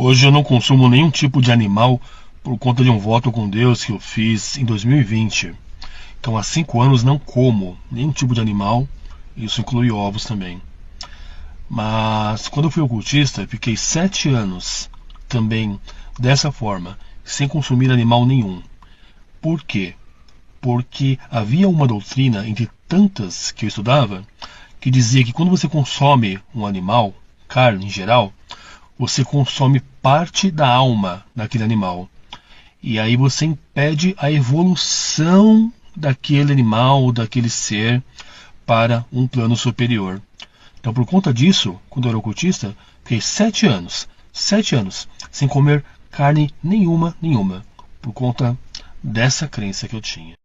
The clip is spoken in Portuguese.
Hoje eu não consumo nenhum tipo de animal por conta de um voto com Deus que eu fiz em 2020. Então há 5 anos não como nenhum tipo de animal, isso inclui ovos também. Mas quando eu fui ocultista, fiquei 7 anos também dessa forma, sem consumir animal nenhum. Por quê? Porque havia uma doutrina, entre tantas que eu estudava, que dizia que quando você consome um animal, carne em geral, você consome parte da alma daquele animal. E aí você impede a evolução daquele animal, daquele ser, para um plano superior. Então, por conta disso, quando eu era ocultista, fiquei 7 anos, sem comer carne nenhuma, por conta dessa crença que eu tinha.